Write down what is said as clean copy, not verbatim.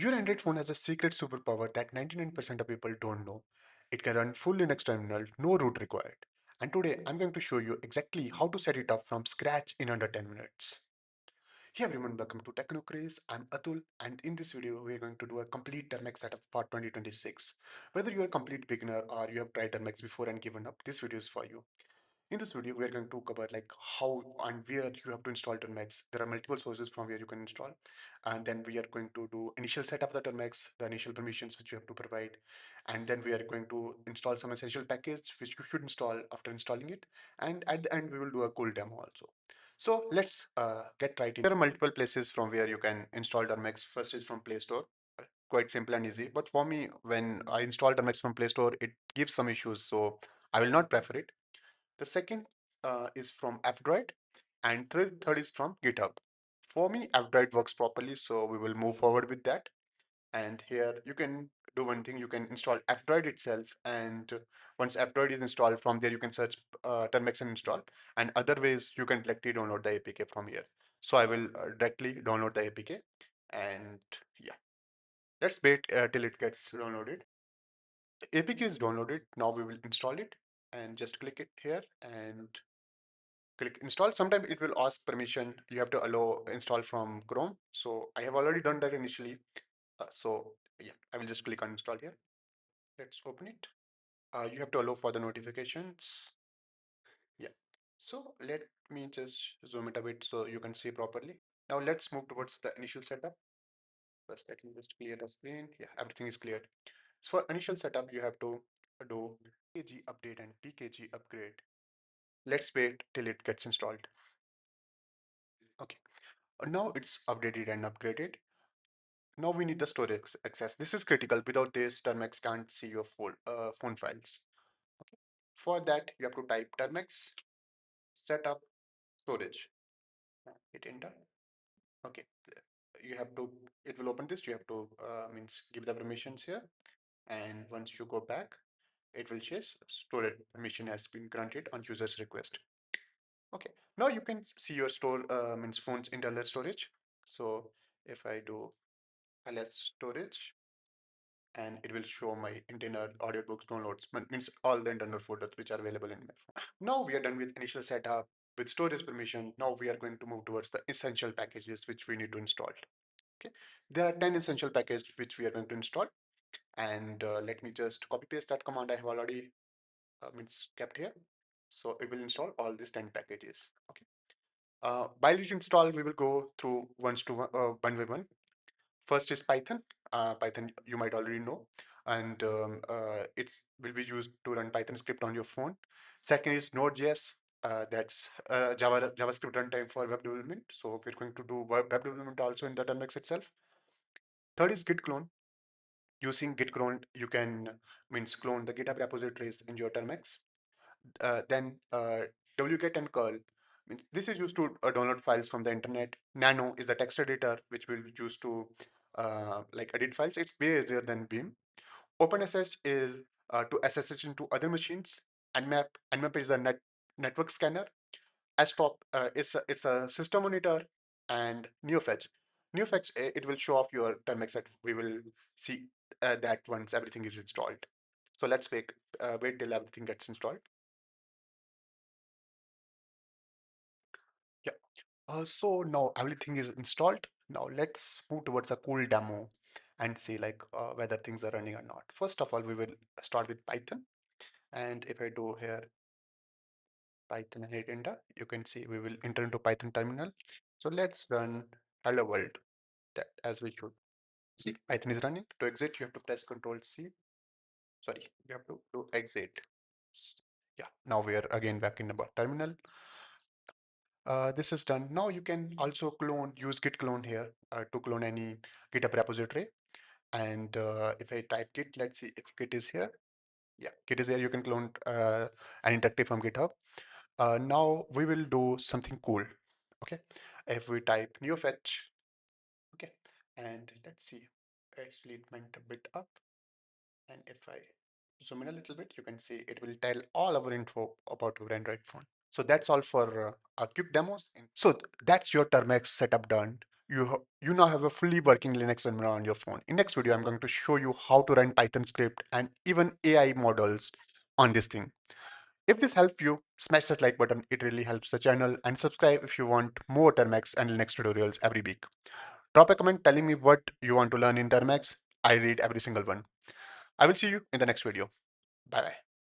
Your Android phone has a secret superpower that 99% of people don't know. It can run full Linux terminal, no root required. And today I'm going to show you exactly how to set it up from scratch in under 10 minutes. Hey everyone, welcome to Technocraze. I'm Atul, and in this video we're going to do a complete Termux setup for 2026. Whether you're a complete beginner or you have tried Termux before and given up, this video is for you. In this video, we are going to cover like how and where you have to install Termux. There are multiple sources from where you can install, and then we are going to do initial setup of the Termux, the initial permissions which you have to provide, and then we are going to install some essential package which you should install after installing it, and at the end we will do a cool demo also. So let's get right in. There are multiple places from where you can install Termux. First is from Play Store. Quite simple and easy. But for me, when I install Termux from Play Store, it gives some issues, so I will not prefer it. The second is from F-Droid, and third is from GitHub. For me, F-Droid works properly, so we will move forward with that. And here you can do one thing, you can install F-Droid itself, and once F-Droid is installed, from there you can search Termux and install. And other ways you can directly download the APK from here. So I will directly download the APK, and yeah, let's wait till it gets downloaded. The APK is downloaded. Now we will install it, and just click it here and click install. Sometimes it will ask permission. You have to allow install from Chrome. So I have already done that initially. So yeah, I will just click on install here. Let's open it. You have to allow for the notifications. Yeah. So let me just zoom it a bit so you can see properly. Now let's move towards the initial setup. First, let me just clear the screen. Yeah, everything is cleared. So for initial setup, you have to do PKG update and PKG upgrade. Let's wait till it gets installed. Okay. Now it's updated and upgraded. Now we need the storage access. This is critical. Without this, Termux can't see your phone files. For that, you have to type Termux setup storage. Hit enter. Okay. You have to. It will open this. You have to means give the permissions here, and once you go back, it will say storage permission has been granted on user's request. Okay. Now you can see your store means phone's internal storage. So if I do ls storage, and it will show my internal audiobooks downloads, means all the internal folders which are available in my phone. Now we are done with initial setup with storage permission. Now we are going to move towards the essential packages which we need to install. Okay, there are 10 essential packages which we are going to install, and let me just copy paste that command I have already means kept here. So it will install all these 10 packages. Okay. While it install, we will go through one by one. First is Python. Python you might already know, and it will be used to run Python script on your phone. Second is Node.js. That's JavaScript runtime for web development. So we're going to do web development also in the Termux itself. Third is Git clone. Using Git clone, you can means clone the GitHub repositories in your Termux. Then wget and curl. This is used to download files from the internet. Nano is the text editor which we'll use to like edit files. It's way easier than Beam. OpenSSH is to SSH into other machines. Nmap is a network scanner. Stop is it's a system monitor, and NeoFetch. NeoFetch it will show off your termux that we will see that once everything is installed. So let's wait till everything gets installed. Yeah. So now everything is installed. Now let's move towards a cool demo and see like whether things are running or not. First of all, we will start with Python. And if I do here Python and hit enter, you can see we will enter into Python terminal. So let's run hello world that as we should. See, Python is running. To exit, you have to press Control C. Sorry, you have to do exit. Yeah, now we are again back in the terminal. This is done. Now you can also use git clone here to clone any GitHub repository. And if I type git, let's see if git is here. Yeah, git is here. You can clone an interactive from GitHub. Now we will do something cool. Okay, if we type neofetch, okay, and let's see. Actually, it went a bit up. And if I zoom in a little bit, you can see it will tell all our info about our Android phone. So that's all for our quick demos. So that's your Termux setup done. you now have a fully working Linux terminal on your phone. In next video, I'm going to show you how to run Python script and even AI models on this thing. If this helped you, smash that like button. It really helps the channel, and subscribe if you want more Termux and Linux tutorials every week. Drop a comment telling me what you want to learn in Termux. I read every single one. I will see you in the next video. Bye bye.